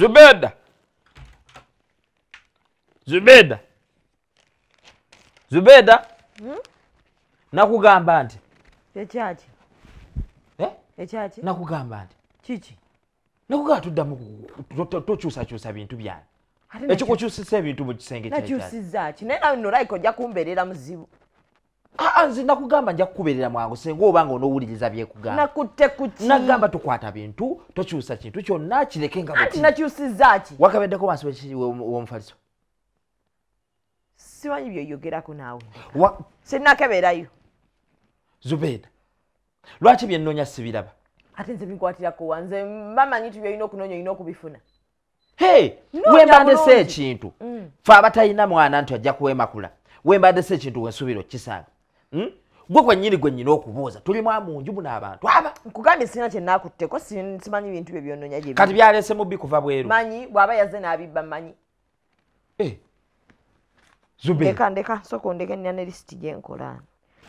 Zubeda. Zubeda. Zubeda. Nakugamba nti. Ekyaki? Ekyaki? Nakugamba nti. Kiki? Nakugamba tuddamu tokyusa bintu byange. Ekikukyusisa ebintu mu kisenge kyaki. Nakyusizza ki? Naye nawe nolayika ojja kumbeerera muzibu. Nze nakugamba nja kukubeerera mwangu senga obanga onowuliriza byekugamba. Nakutte ku ki? Nagamba tokwata bintu, tokyusa kintu kyonna kireke nga bwe kiri. Nakyusizza ki? Wakabeddeko wansi w'omufaliso. Simanyi by'oyogerako naawe. Sinnakebeerayo. Zubeda. Lwaki byennoonya sibiraba? Ate nze binkwatirako wanze bamanyi nti byolina okunoonya olina okubifuna. Wembandese ekintu. Fe abatalina mwana nti ajja kuwemakula. Wembandese ekintu wensuubira okisanga. Gwe kwennyini okubuuza. Tuli munju muno abantu aba. Nkugambye sirina kye naakutteko simanyi bintu bye byonnoonya gye. Kati byaleese mubbi kuva bweru. Manyi bw'aba yazze n'abibba manyi. Zubeda. Ndeka soko ndeke nnina ne lisiti gye nkola.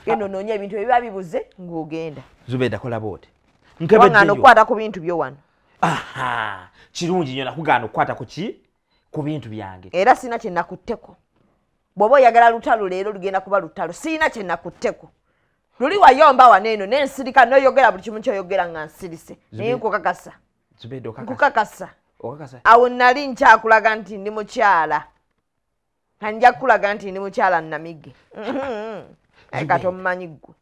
Genda onoonya ebintu ebiba bibuze ng'ogenda. Zubeda kola bw'oti. Wangano okukwata ku bintu byo wano. Kirungi nnyo nakugana okukwata ku ki? Ku bintu byange. Era sirina kye nakutteko. Bw'oba oyagala lutalo leero lugenda kuba lutalo. Sirina kye nakutteko. Luli wayomba waneeno n'ensirika n'oyogera buli kimu ky'oyogera nga nsirise. Naye nkukakasa. Zubeda okakasa. Nkukakasa. Okakasa. Awo nali nkyakulaga nti ndi mukyala. Nja kukulaga nti ndi mukyala Namige. Kati omumanyi ggwe.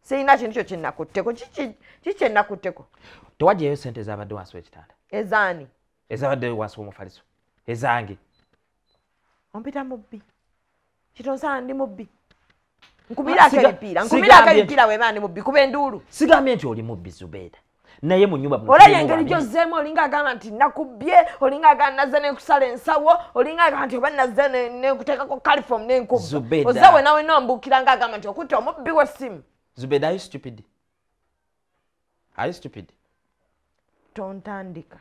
Sirina kintu kyo kye nakutteko. Kiki kye nakutteko? Tewagyeyo ssente ezabadde wansi w'ekitanda. Ezaani? Ezabadde wansi w'omufaliso. Ezange. Ompita mubbi. Kitonsana ndi mubbi. Nkubirako ebipiira weba ndi mubbi kuba enduulu. Sigambye nti oli mubbi Zubeda. Naye mu nnyumba muno. Olabye engeri gy'ozzeemu olinga agamba nti nakubbye, olinga agamba nazze n'enkusala ensawo, olinga agamba nti oba nazze n'enkuteekako caliform n'enkubba. Zubeda. Ozze we nawe n'ombuukira nga agamba nti okutte omubbi w'essimu. Zubeda, are you stupid? Are you stupid? Tontandika.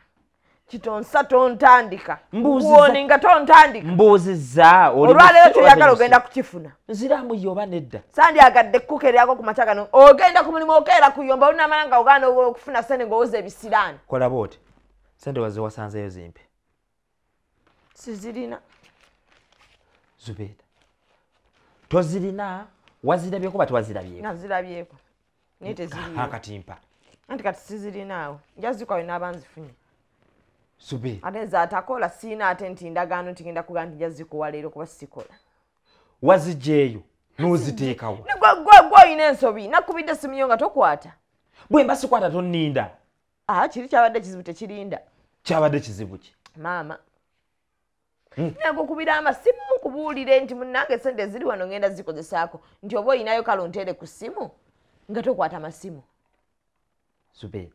Kitonsa tontandika. Mbuuziza. Tontandika. Mbuuzizza. Olwaleero toyagala ogenda kukifuna. Nziramu yoba nedda. Sandyagadde kukeeryako ku makya gano. Ogenda ku mulimu okeera kuyomba olunamala nga ogaana okufuna ssente ng'owuza ebisiraani. Kola bw'oti. Ssente wazze wasanzeyo zimpe. Sizirina. Zubeda. Tozirina. Wazirabyeko bati wazirabyeko. Nazirabyeko. Naye teziriyo. Akatimpa. Anti kati sizirinaawo. Njazikwayo n'abanzifunye. Zubeda. Ate nze atakola siina ate nti ndagaano nti ngenda kugaa nti njazikuwa leero kuba sikola. Wazigyeyo n'oziteekawo. Gwe olina ensobi. Nakubidde simu nga tokwata. Bwe mba sikwata tonninda. Kiri kyabadde kizibu tekirinda. Kyabadde kizibu ki? Maama. Nakukubira amasimu nkubuulire nti munnange ssente ziri wano ngenda zikozesaako nti oba oyinayo kale onteere ku ssimu nga tokwata amasimu. Zubeda.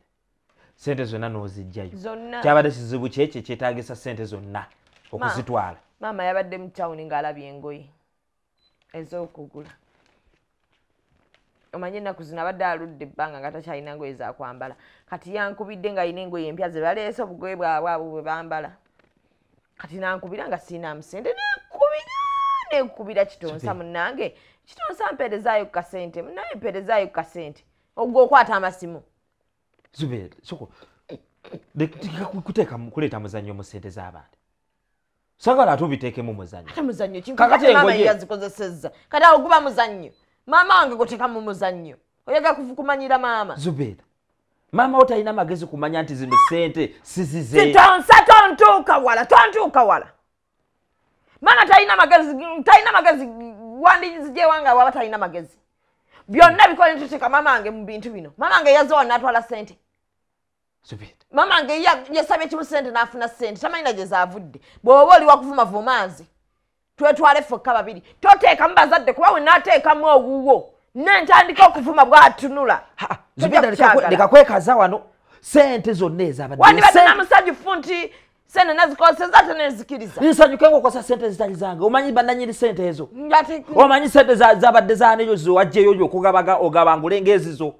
Ssente zonna n'ozijjayo. Zonna. Kyabadde kizibu ki ekyo ekyetaagisa ssente zonna okuzitwala. Maama yabadde mu tawuni ng'alabye engoye ez'okugula. Omanyi ennaku zino abadde aludde ebbanga nga takyalina ngoye za kwambala. Kati yankubidde ng'alina engoye empya ze baleese obugoye bwabwe bwe bambala. Kati nankubira nga siina musente nenkubira Kitonsa munnange. Kitonsa mpeerezaayo ku kasente. Munnaye mpeerezaayo ku kasente. Ogwo okwata amasimu. Zubeda, soko. Kuleeta muzannyo mu ssente z'abantu. Sagala ate obiteekemu muzannyo. Ate muzannyo ki? Kakati maama yazikozesezza. Kati awo guba muzannyo. Maama wange goteeka mu muzannyo. Oyagala kumanyira maama. Zubeda. Maama wo talina magezi kumanya nti zino ssente sizize. Kitonsa tontuuka wala. Maama talina magezi wandizije wanga waba talina magezi. Byonna bikola ntuteeka maama wange mu bintu bino. Maama wange yazze wano n'atwala ssente. Zubeda. Maama wange yasabye ekimu ssente n'afuna ssente. Tamanyi na gye zaavudde. Bw'oba oli wakuvuma twetwale ffokka babiri. Toteekamu bazadde kuba we n'ateekamu owuwo. Nentandika okuvuma bw'atunula. Zubeda leka kwekaza wano. Ssente zonna ezabadde. Wandibadde namusanyufu nti ssente nazikozesezza ate nezikiriza. Nsanyuke ng'okosa ssente ezitali zange. Omanyi bannanyiri ssente ezo. Omanyi ssente zabadde zaaneyo zo wajjeyo okugabaga ogabangule ng'ezizo.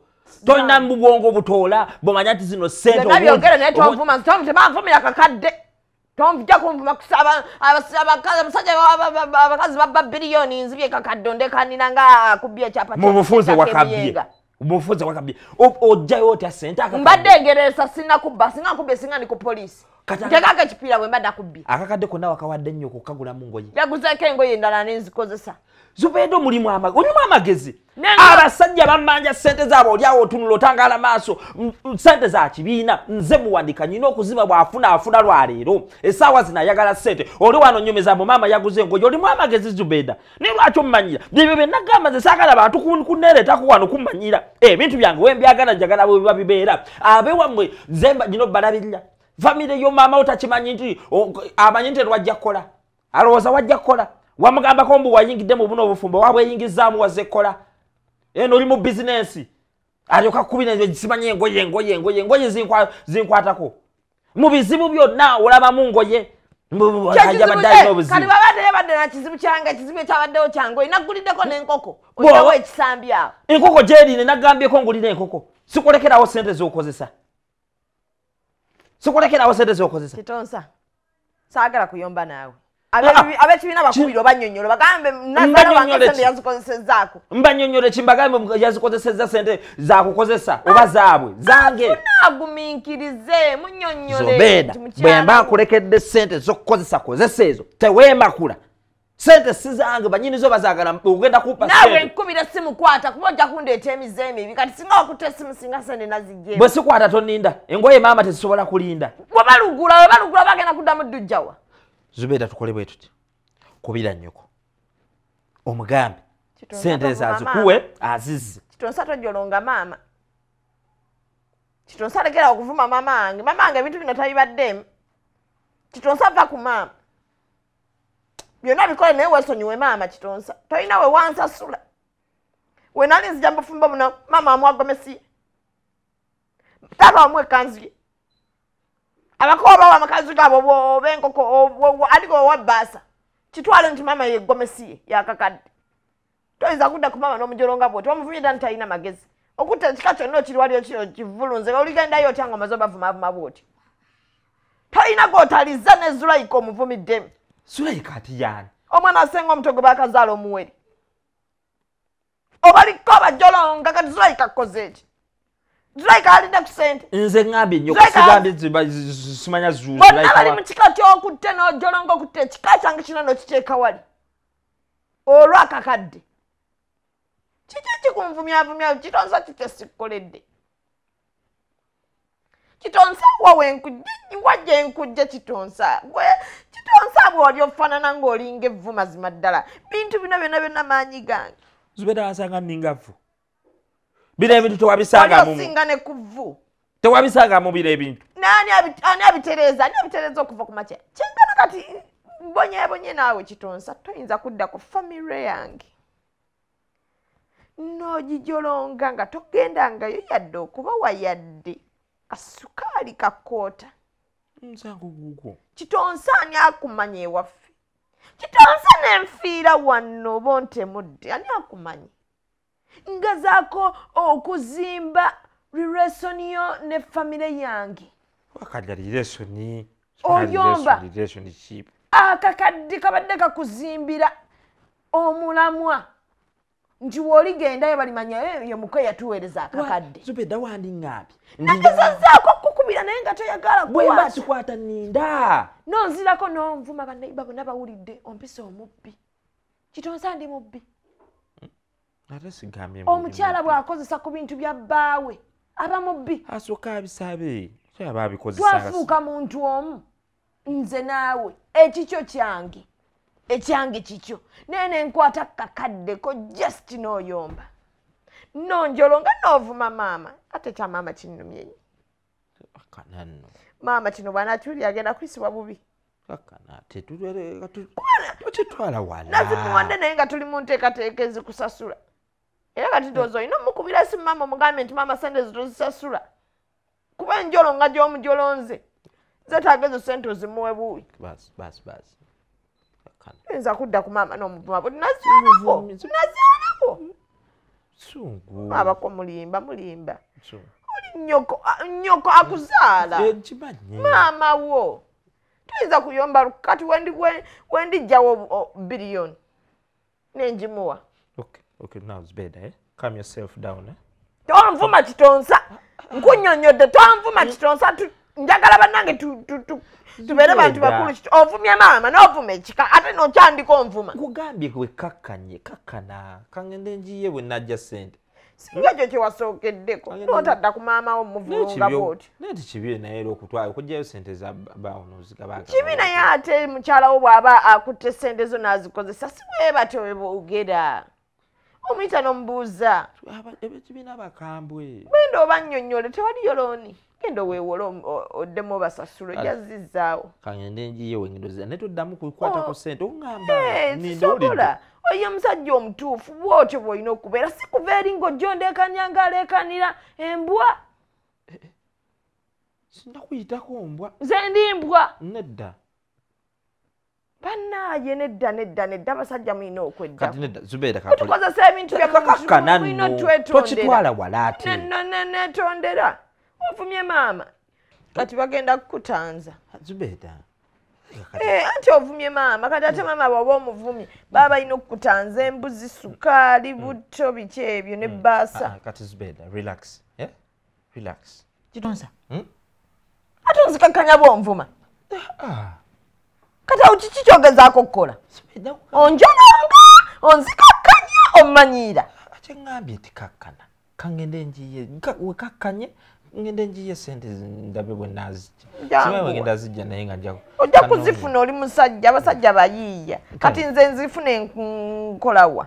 Tolina mu bwongo butoola bw'omanya nti zino ssente. Nabyogere naye tonvuma tebanvumira kakadde. Tonvujja kunvuma kusaba abakazi babba biliyoni nzibye kakadde ondekanira nga akubbye ekyapa mu bufunze wakabye. Ojjayo otya ssente akakadde. Mbadde ngeresa sinakubba singa nkubbe singa ndi ku poliisi. Kaka kipira bwe mbadde akubbi. Akakadde konna wakawadde nnyo kukagula mu ngoye. Yaguzeeko engoye endala n'enzikozesa. Zubeida mulimu amagezi. Abasajja bammanja ssente zaabo olyawo otunula otangala maaso. Ssente za kibiina nze muwandika nnina okuziba bw'afuna lwaleero. Essaawa zino ayagala ssente. Oli wano nnyomeza mu maama yaguze engoye. Olimu amagezi Zubeida. Ne lwaki ommanyira? Bye bye nagamba nze saagala bantu kunneereetako wano kummanyira. Ebintu byange we mbyagala njagala bwe biba bibeera. Abewammwe nze gino balabirira. Famire yo mama utachimanyi nti amanyi nti lwajja kukola. Alowooza wajja kukola. Wamugamba ko mbu wayingidde mu buno obufumbo wabwe yingizaamu wazze kola. Eno oli mu business. Alyoka kubina ezo simanyi engoye zinkwatako. Mu bizibu byonna olaba mu ngoye. Kali babadde na kizibu kyange ekizibu ekyabaddewo kyange naguliddeko n'enkoko. Olyawo ekisambi awo. Enkoko gyerine nagambyeko ngulira enkoko. Sikulekerawo ssente z'okozesa. Sikulekerawo ssente z'okozesa. Kitonsa. Saagala kuyomba naawe. Abekibiina bakubira obanyonyola bagambe nazala ssente yazikozesezzaako. Mbanyonyole kimbagambe yazikozesezza ssente zakukozesa oba zaabwe zange. Naagumiikirize munyonyole. Zubeida bwe mba nkulekedde ssente z'okukozesa kozesa ezo teweemakula. Ssente si zange banyinizo bazaagala ogenda kuppa ssente. Naawe nkubira simukwata kuba ojja kundeeta emize emibi kati singa wakutta essimu singa ssente naziggyemu. Bwe sikwata toninda engoye maama tezisobola kulinda. Bwe balugula bagenda kuddamu ddujjawa. Zubeida tukole bwe tuti. Kubira nnyoko. Omugambe. Ssente ezazikuwe azizze. Kitonsa tojolonga maama. Kitonsa lekera okuvuma mama wange. Mama wange ebintu bino tabibaddemu. Kitonsa va ku maama. Byonna bikole naye weesonyiwe maama Kitonsa. Tolina we wansasula. We nali nzija mbufumbo buno maama amwagomesiye. Taata wamwe ekkanzu ye. Abakoba wa makazi gabo b'enkoko aliko owabbaasa. Kitwale nti maama yeggomesiye yakakadde. Toyinza kudda ku maama n'omujolonga bw'oti wamuvumye dda nti talina magezi. Okutta ekika kyonna okiri wali kivulunze oligendayo otya nga omaze obavumavuma bw'oti. Tolina gw'otalizza ne Zulayika omuvumiddemu. Zulayika ati yaani? Omwana asenga omuto gwe baakazaala omuwere. Obaliko abajolonga kati Zulayika akoze eki? Zulayika alidde ku ssente. Nze ngambye nnyo kusigambye simanya Zulayika. Bonna bali mu kika ky'okutte n'ojolonga okutte ekika kyange kino n'okiteeka wali. Olwo akakadde. Kiki kikunvumyavumya Kitonsa kike sikkoledde. Kitonsa wajja enkujja Kitonsa. Kitonsa bw'oli ofaanana ng'olinga evvu mazima ddala. Bintu bino byonna maanyi gange. Zubeida wasanga nninga vvu. Bino ebintu tewabisangamu. Osinga ne ku vvu. Tewabisangamu bino ebintu. Ani abitereeza okuva ku makya. Kyengana kati mbonyeebonye naawe Kitonsa toyinza kudda ku famire yange. N'ogijolonga nga togendangayo yadde okuba wayadde kasukaali kakoota. Nsangu guugwo. Kitonsa ani akumanya ewaffe? Kitonsa n'enfiira wano oba ontemudde ani akumanyi? Ngazaako okuzimba relationiyo ne famire yange. Wakadde relationi. Oyomba. Relationship. Akakadde kabadde kakuzimbira omulamwa. Nti w'oligendayo balimanya ye muko yatuweereza akakadde. Zubeida wandi ngaabi. Nagezazaako okukubira naye nga toyagala kwata. Bwe sikwata nninda. Nonzirako n'onvuma bannayibba bonna bawulidde ompisa omubbi. Kitonsa ndi mubbi. Ate sigambye omukyala bw'akozesa ku bintu bya bbaawe aba mubbi. Asooka abisabe. Kyaba abikozesa. Twafuuka muntu omu. Nze naawe ekikyo kyange. Ekyange kikyo. Nene nkwata kakaddeko just n'oyomba. Nonjolonga n'ovuma maama. Ate kya maama kinnumye. Akananno. Maama kino bw'anakyuli agenda kuyisibwa bubi. Kakana tetutwala wala. Nazimuwadde naye nga tuli mu nteekateeka ezikusasula. Era kati ndowooza olina omukubira essimu maama omugambe nti maama ssente zitozisasula. Kuba enjolonga gy'omujolonze. Zeetaaga ezo ssente ozimuwe buwi. Basi. Oyinza kudda ku maama n'omuvuma bwe nazaalako. Sungu. Abako mulimba. Oli nnyoko akuzaala. Maama wo. Toyinza kuyomba kati wendigyawo biliyoni. Nenjimuwa. Okay, now it's better, eh? Calm yourself down, eh? Tonvuma Kitonsa. Nkunyonyodde tonvuma Kitonsa njagala bannange tubeere bantu bakulu ovumye maama n'ovuma ekika ate nokyandika onvuma kugambye gwe kakkana kangende njiye bwe najja ssente singa ekyo kyewasookeddeko n'otadda ku maama wo muvulunga bwoti naye tikibi naye era okutwala okugyayo ssente za bawonoziga kibi naye ate mukyala wo bw'aba akutte ssente zo n'azikozesa si bwe batyo bwe boogera omuyita n'omubuuza ekibiina bakambwe bwenda oba nnyonnyole tewaliyo looni genda weewola oddemu obasasula ojazizaawo kangende njiye wengedoza naye toddamu kukwatako ssente oŋŋamba sisobola oyo omusajja omutuufu bwotyo bw'olina okubeera si kuva eri ng'ojjondekanya ng'aleekanira embwa sinakuyitako mbwa nze ndi mbwa nedda bannaaye nedda abasajja mulina okweddatukozesa ebintu byamulina twetondera wala ate netondera ovumye maama kati bagenda kukutanza Zubeda anti ovumye maama kati ate maama bw'oba omuvumye baba balina okukutanza embuzi sukaali butto biki ebyo ne bbaasa kati Zubeda relax kitonsa ate onzikakkanya bw'onvuma kati awo kiki kyogezaako okukola onjolanga onzikakkanya ommanyiira ate ŋŋambye tikakkana kangende njiye wekakkanye ngende njiye sente ndabe bwe nazijja simanyi wegenda zijja naye nga njako ojja kuzifuna oli musajja abasajja bayiiya kati nze nzifune nkolawa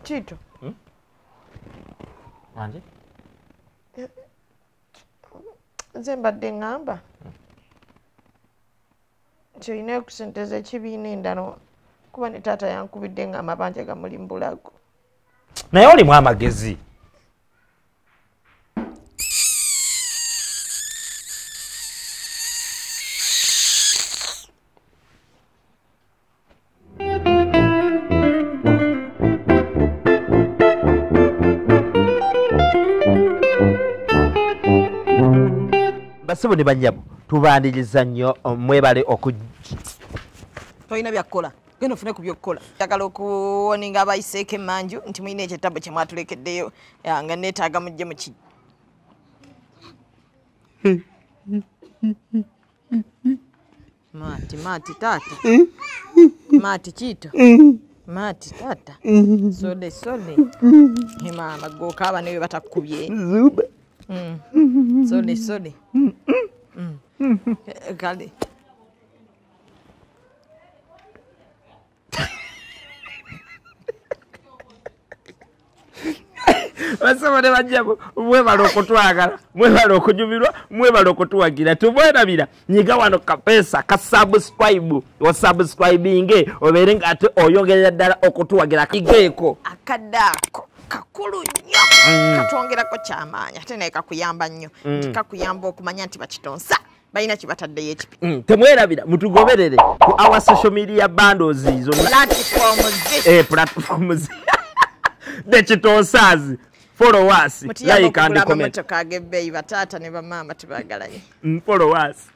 Kito anje nze mbadde ŋŋamba nti olina okusenteza ekibiina endala kuba ne taata yankubidde nga amabanja gamuli mbulago naye olimu amagezi basebo ne banyabo tubaniriza nnyo mwebale tolina byakukola genda ofune ku byokkola njagala okuwoninga abayiseeko emmanju nti mulina ekyetabo kye mwatulekeddeyo nga neetaaga mujje mu ki maati taata maati Kito maati taata sole maama gookaaba newe batakubye sole kale basebo ne bajjabo mwebala okutwagala mwebala okunyumirwa mwebala okutuwagira tubwerabira nyiga wano kapeesa ka subscribe osubscribinge obeere nga ate oyongerera ddala okutuwagira kigeeko akadde ako kakulu nnyo katwongerako kyamaanyi ate naye kakuyamba nnyo nti kakuyamba okumanya nti bakitonsa balina kibataddeyo ekipi temwerabira mutugoberere ku our social media bundles izo platforms Dechitonsazi follow us like and comment motoka agebbeeyi bataata ne bamaama tebaagalanye follow us